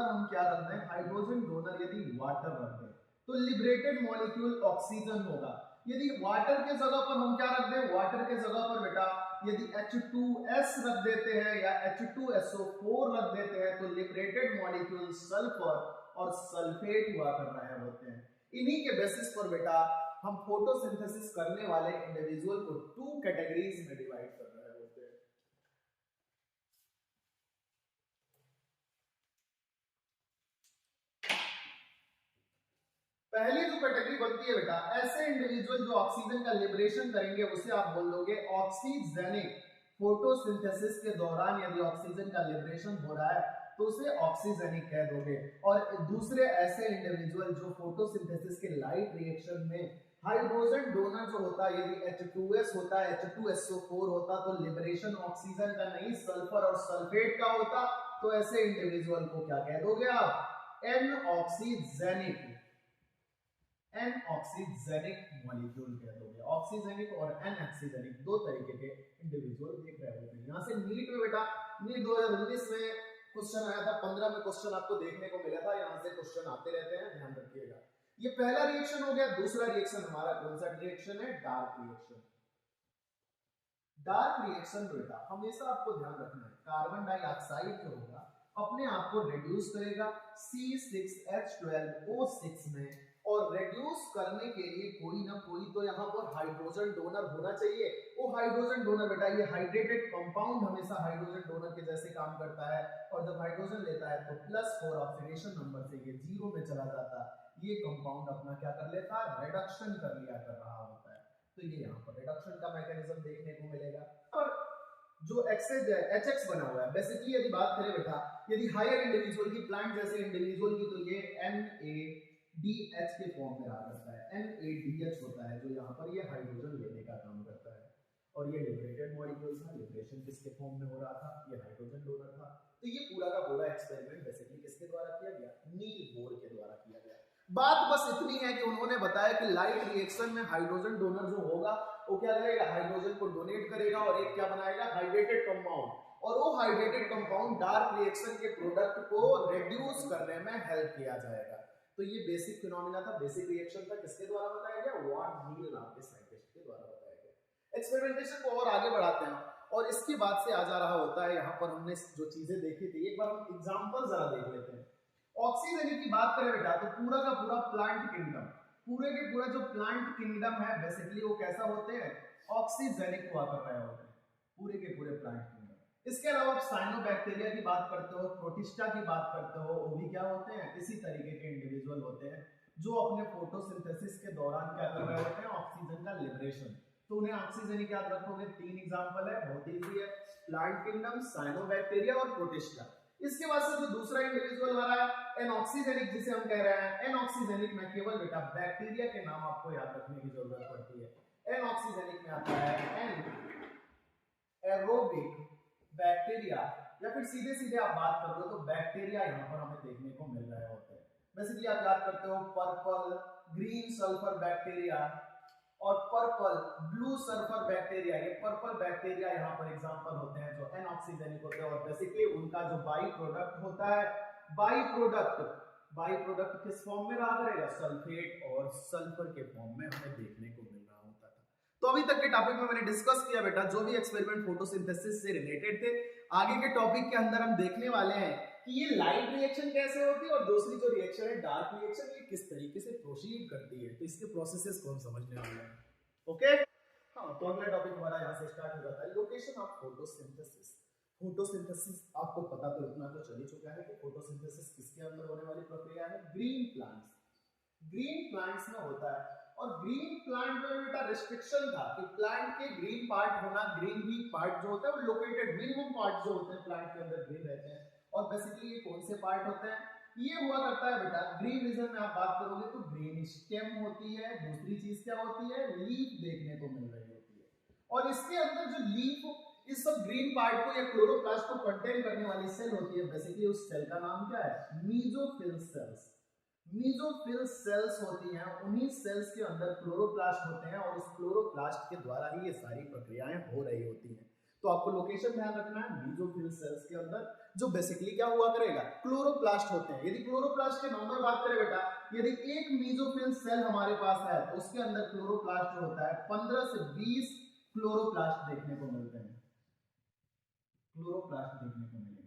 A: हम क्या रख दें, हाइड्रोजन डोनर यदि वाटर रख दें तो लिबरेटेड मॉलिक्यूल ऑक्सीजन होगा। यदि वाटर के जगह पर हम क्या रख दें, वाटर के जगह पर बेटा यदि H2S रख देते हैं या H2SO4 रख देते हैं तो लिबरेटेड मॉलिक्यूल सल्फर और सल्फेट हुआ कर रहे होते हैं। इन्हीं के बेसिस पर बेटा हम फोटोसिंथेसिस करने वाले इंडिविजुअल को 2 कैटेगरीज में डिवाइड कर रहे होते हैं। पहली जो कैटेगरी बनती है बेटा, ऐसे इंडिविजुअल जो ऑक्सीजन का लिबरेशन करेंगे उसे आप बोल दोगे ऑक्सीजेनिक। फोटोसिंथेसिस के दौरान यदि ऑक्सीजन का लिबरेशन हो रहा है तो उसे ऑक्सीजेनिक कह दोगे। और दूसरे ऐसे इंडिविजुअल जो फोटोसिंथेसिस के लाइट रिएक्शन में हाइड्रोजन डोनर जो होता है, यदि H2S होता है, H2SO4 होता तो लिबरेशन ऑक्सीजन का नहीं सल्फर और सल्फेट का होता, तो ऐसे इंडिविजुअल को क्या कह दोगे आप, एनऑक्सीजेनिक मॉलिक्यूल कह दोगे। ऑक्सीजेनिक और एनऑक्सीजेनिक दो तरीके के इंडिविजुअल देख रहे होते हैं। यहां से नीट में बेटा, नीट 2019 में क्वेश्चन आया था, 15 में क्वेश्चन आपको देखने को मिला था। यहां से क्वेश्चन आते रहते हैं, ध्यान रखिएगा। ये पहला रिएक्शन हो गया। दूसरा रिएक्शन हमारा कौन सा रिएक्शन है, डार्क रिएक्शन। डार्क रिएक्शन बेटा हमेशा आपको ध्यान रखना है, कार्बन डाइऑक्साइड जो होगा अपने आप को रिड्यूस करेगा C6H12O6 में, और रिड्यूस करने के लिए कोई ना कोई तो यहाँ पर हाइड्रोजन डोनर होना चाहिए। वो हाइड्रोजन डोनर बेटा, ये हाइड्रेटेड कंपाउंड हमेशा हाइड्रोजन डोनर के जैसे काम करता है, और जब हाइड्रोजन लेता है तो +4 ऑक्सीडेशन नंबर से ये 0 में चला जाता है। ये कंपाउंड अपना क्या कर लेता है, रिडक्शन कर लिया कर रहा होता है। तो ये यहाँ पर रिडक्शन का मैकेनिज्म देखने को मिलेगा। और जो HX बना हुआ है, बेसिकली यदि बात करें बेटा, यदि हायर इंडिविजुअल की, प्लांट जैसे इंडिविजुअल की, तो ये NADH के फॉर्म में रहा करता है। NADH होता है जो यहाँ पर ये हाइड्रोजन लेने का काम करता है, और ये लिबरेटेड मॉलिक्यूल था। लिबरेशन किसके फॉर्म में हो रहा था, ये हाइड्रोजन डोनर था। तो ये पूरा का पूरा एक्सपेरिमेंट बेसिकली किसके द्वारा किया गया, नील बोर के द्वारा किया गया। बात बस इतनी है कि उन्होंने बताया कि लाइट रिएक्शन में हाइड्रोजन डोनर जो होगा वो क्या करेगा, हाइड्रोजन को डोनेट करेगा और एक क्या बनाएगा, हाइड्रेटेड कंपाउंड, और वो हाइड्रेटेड कंपाउंड डार्क रिएक्शन के प्रोडक्ट को रिड्यूस करने में हेल्प किया जाएगा। तो ये बेसिक फिनोमिना था, बेसिक रिएक्शन था। किसके द्वारा बताया गया, वॉन नील नाम के साइंटिस्ट के द्वारा बताया गया। एक्सपेरिमेंटेशन को और आगे बढ़ाते हैं, और इसके बाद से आ जा रहा होता है, यहाँ पर हमने जो चीजें देखी थी, एक बार हम एग्जाम्पल जरा देख लेते हैं। ऑक्सीजन की बात करें बेटा तो पूरा का पूरा प्लांट किंगडम, पूरे के पूरा जो प्लांट किंगडम है बेसिकली वो कैसा होते हैं, ऑक्सीजेनिक हुआ कर रहे होते हैं, पूरे के पूरे प्लांट किंगडम। इसके अलावा आप साइनोबैक्टीरिया की बात करते हो, प्रोटिस्टा की बात करते हो, वो भी क्या होते हैं, इसी तरीके के इंडिविजुअल होते हैं जो अपने फोटोसिंथेसिस के दौरान क्या कर रहे होते हैं, ऑक्सीजन का लिबरेशन। तो उन्हें ऑक्सीजन याद रखोगे, 3 एग्जांपल है, बहुत इजी है, प्लांट किंगडम, साइनोबैक्टीरिया और प्रोटिस्टा। इसके बाद से जो दूसरा इंडिविजुअल आ रहा है एनऑक्सीजेनिक, जिसे हम कह रहे हैं एनऑक्सीजेनिक में केवल बेटा बैक्टीरिया के नाम आपको याद रखने की जरूरत पड़ती है। एनऑक्सीजेनिक में आता है एरोबिक बैक्टीरिया, या फिर सीधे सीधे आप बात कर लो तो बैक्टीरिया यहाँ पर हमें देखने को मिल रहे होते हैं। बेसिकली आप याद करते हो पर्पल ग्रीन सल्फर बैक्टीरिया और पर्पल ब्लू सल्फर बैक्टीरिया। ये पर्पल बैक्टीरिया यहाँ पर एग्जांपल होते हैं जो एनऑक्सीजेनिक होते हैं, और बेसिकली उनका जो बाई प्रोडक्ट होता है, बाई प्रोडक्ट किस फॉर्म में रहा करेगा, सल्फेट और सल्फर के फॉर्म में हमें देखने को मिल रहा होता था। तो अभी तक के टॉपिक में मैंने डिस्कस किया बेटा जो भी एक्सपेरिमेंट फोटोसिंथेसिस से रिलेटेड थे। आगे के टॉपिक के अंदर हम देखने वाले हैं कि ये लाइट रिएक्शन कैसे होती है और दूसरी जो रिएक्शन है डार्क रिएक्शन, ये किस तरीके से प्रोसीड करती है। तो इसके प्रोसेसेस को हम समझने वाले हैं। ओके, हाँ, तो अगला टॉपिक हमारा यहाँ से स्टार्ट हो जाता है, लोकेशन ऑफ फोटोसिंथेसिस। फोटोसिंथेसिस आपको पता तो इतना तो चल ही चुका है कि फोटोसिंथेसिस किसके अंदर होने वाली प्रक्रिया है, ग्रीन प्लांट्स। ग्रीन प्लांट्स में होता है और ग्रीन प्लांट में बेटा रिस्ट्रिक्शन था कि प्लांट के ग्रीन पार्ट होना, ग्रीन भी पार्ट जो होता है वो लोकेटेड, मिनिमम पार्ट जो होते हैं प्लांट के अंदर ग्रीन रहते हैं। और बेसिकली ये कौन से पार्ट होते हैं, ये हुआ करता है बेटा ग्रीन रीजन में आप बात करोगे तो ग्रीन स्टेम होती है, दूसरी चीज क्या होती है, लीफ देखने को मिल रही होती है। और इसके अंदर जो लीफ इस सब ग्रीन पार्ट को या क्लोरोप्लास्ट को कंटेन करने वाली सेल होती है, बेसिकली उस सेल का नाम क्या है, मीजोफिल सेल्स। मीजोफिल सेल्स होती हैं, उन्हीं सेल्स के अंदर क्लोरोप्लास्ट होते हैं और उस क्लोरोप्लास्ट के द्वारा ही ये सारी प्रक्रियाएं हो रही होती हैं। तो आपको लोकेशन ध्यान रखना है, मीजोफिल सेल्स के अंदर जो बेसिकली क्या हुआ करेगा, क्लोरोप्लास्ट होते हैं। यदि क्लोरोप्लास्ट के नंबर बात करें बेटा, यदि एक मीजोफिल सेल हमारे पास है तो उसके अंदर क्लोरोप्लास्ट जो होता है 15 से 20 क्लोरोप्लास्ट देखने को मिलते हैं, क्लोरोप्लास्ट देखने को मिलेंगे।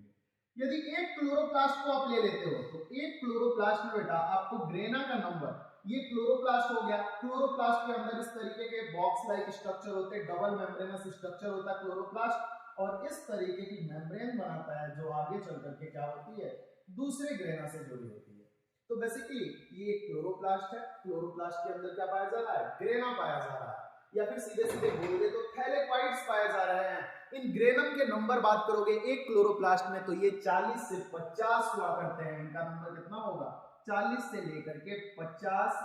A: यदि एक क्लोरोप्लास्ट को आप ले लेते हो तो एक क्लोरोप्लास्ट में बेटा आपको ग्रेना का नंबर, ये क्लोरोप्लास्ट हो गया। क्लोरोप्लास्ट के अंदर इस तरीके के बॉक्स लाइक स्ट्रक्चर होते हैं, डबल मेम्ब्रेनस स्ट्रक्चर होता है क्लोरोप्लास्ट, और इस तरीके की मेम्ब्रेन बनाता है जो आगे चल करके क्या होती है, दूसरे ग्रेना से जुड़ी होती है। तो बेसिकली ये एक क्लोरोप्लास्ट है, क्लोरोप्लास्ट के अंदर क्या पाया जा रहा है, ग्रेना पाया जा रहा है, या फिर सीधे सीधे बोलोगे तो थैलेक्वाइड्स पाए जा रहे हैं। इन ग्रेनम के नंबर बात करोगे एक क्लोरोप्लास्ट में तो ये 40 से 50 हुआ करते हैं। इनका नंबर कितना होगा, 40 से लेकर के 50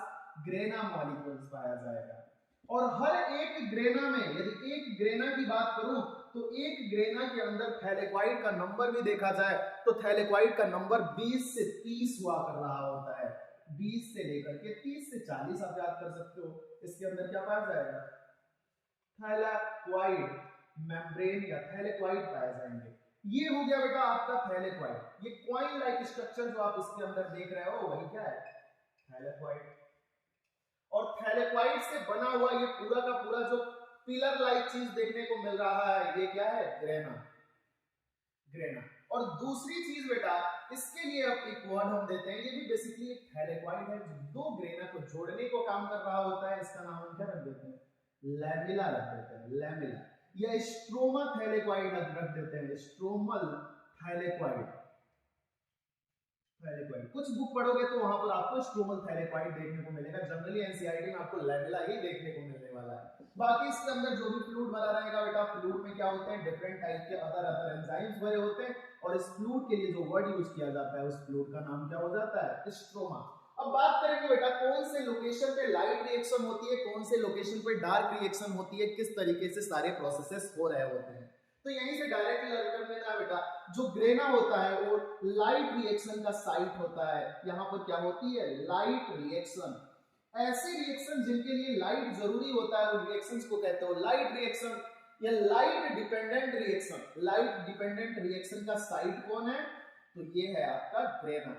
A: ग्रेना मॉलिक्यूल्स पाया जाएगा। और हर एक ग्रेना में, यदि एक ग्रेना की बात करूं तो एक ग्रेना के अंदर थैलेक्वाइड का नंबर भी देखा जाए तो थैलेक्वाइड का नंबर 20 से 30 हुआ कर रहा होता है। 20 से लेकर के 30 से 40 आप याद कर सकते हो। इसके अंदर क्या पाया जाएगा, थैलेक्वाइड मेम्ब्रेन या थैलेक्वाइड पाए जाएंगे। ये हो गया बेटा आपका थैलेक्वाइड। ये कॉइन लाइक स्ट्रक्चर जो आप इसके अंदर देख रहे हो वही क्या है, थैलेक्वाइड। और थैलेक्वाइड से बना हुआ ये पूरा का पूरा जो पिलर लाइक चीज देखने को मिल रहा है, ये क्या है, ग्रेना। ग्रेना। और दूसरी चीज बेटा इसके लिए अब एक वर्ड हम देते हैं, ये भी बेसिकली एक थैलेक्वाइड है जो दो ग्रेना को जोड़ने को काम कर रहा होता है। इसका नाम हम क्या रख देते हैं, लैमिला रख देते हैं, लैमिला, या स्ट्रोमा थैलेक्वाइड रख देते हैं, स्ट्रोमल थैलेक्वाइड। थैलेक्वाइड कुछ बुक पढ़ोगे तो वहां पर आपको स्ट्रोमल थैलेक्वाइड देखने को मिलेगा, जनरली एनसीईआरटी में आपको लैमिला ही देखने को मिलने वाला है। बाकी इसके अंदर जो भी फ्लूइड भरा रहेगा बेटा, फ्लूइड में क्या होते हैं, डिफरेंट टाइप के अदर एंजाइम्स भरे होते हैं, और इस फ्लूइड के लिए जो वर्ड यूज किया जाता है उस फ्लूइड का नाम क्या हो जाता है, स्ट्रोमा। अब बात करेंगे बेटा कौन से लोकेशन पे लाइट रिएक्शन होती है, कौन से लोकेशन पे डार्क रिएक्शन होती है, किस तरीके से सारे प्रोसेसेस हो रहे होते हैं। तो यहीं से डायरेक्टली लर्न कर लेना है बेटा, जो ग्रेना होता है वो लाइट रिएक्शन का साइट होता है। यहाँ पर क्या होती है, लाइट रिएक्शन। ऐसे रिएक्शन जिनके लिए लाइट जरूरी होता है वो रिएक्शंस को कहते हो लाइट रिएक्शन या light dependent reaction. Light dependent reaction का साइट कौन है, तो ये है आपका ग्रेना।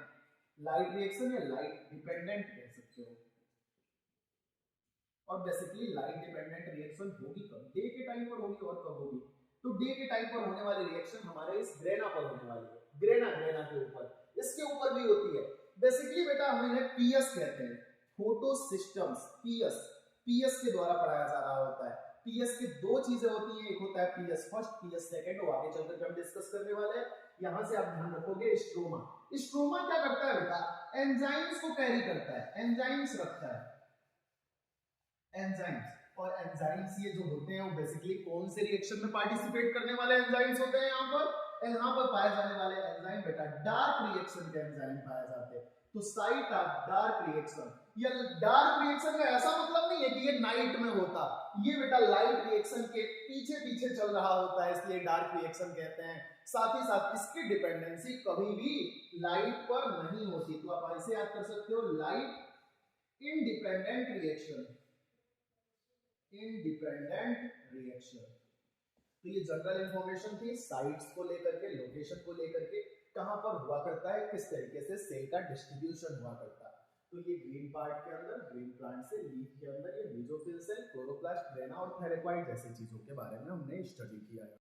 A: लाइट रिएक्शन या लाइट डिपेंडेंट कह सकते हो। और बेसिकली लाइट डिपेंडेंट रिएक्शन होगी कब, डे के टाइम पर होगी। और कब होगी, तो डे के टाइम पर होने वाली रिएक्शन हमारे इस ग्रेना पर होने वाली है, ग्रेना के ऊपर, इसके ऊपर भी होती है। बेसिकली बेटा हम इन्हें पीएस कहते हैं, फोटो सिस्टम्स। पीएस, पीएस के द्वारा पढ़ाया जा रहा होता है। पीएस की दो चीजें होती हैं, एक होता है पीएस फर्स्ट, पीएस सेकंड, वो आगे चलकर हम डिस्कस करने वाले हैं। यहां से आप ध्यान रखोगे स्ट्रोमा। स्ट्रोमा क्या करता है बेटा, एंजाइम्स को कैरी करता है, एंजाइम्स रखता है, एंजाइम्स। और एंजाइम्स ये जो होते हैं वो बेसिकली कौन से रिएक्शन में पार्टिसिपेट करने वाले एंजाइम्स होते हैं, यहाँ पर पाए जाने वाले एंजाइम बेटा डार्क रिएक्शन के एंजाइम पाए जाते हैं। तो साइट ऑफ डार्क रिएक्शन, या डार्क रिएक्शन का ऐसा मतलब नहीं है कि ये नाइट में होता, ये बेटा लाइट रिएक्शन के पीछे पीछे चल रहा होता है, इसलिए डार्क रिएक्शन कहते हैं। साथ ही साथ इसकी डिपेंडेंसी कभी भी लाइट पर नहीं होती। तो आप ऐसे याद कर सकते हो, light independent reaction, independent reaction. तो ये जनरल इंफॉर्मेशन थी साइट्स को लेकर के, लोकेशन को लेकर के, कहां पर हुआ करता है, किस तरीके से सेल का डिस्ट्रीब्यूशन हुआ करता है। तो ये ग्रीन पार्ट के अंदर, ग्रीन प्लांट से लीफ के अंदर ये मेसोफिल सेल, क्लोरोप्लास्ट, ग्रेना और थायरॉइड जैसी चीजों के बारे में हमने स्टडी किया है।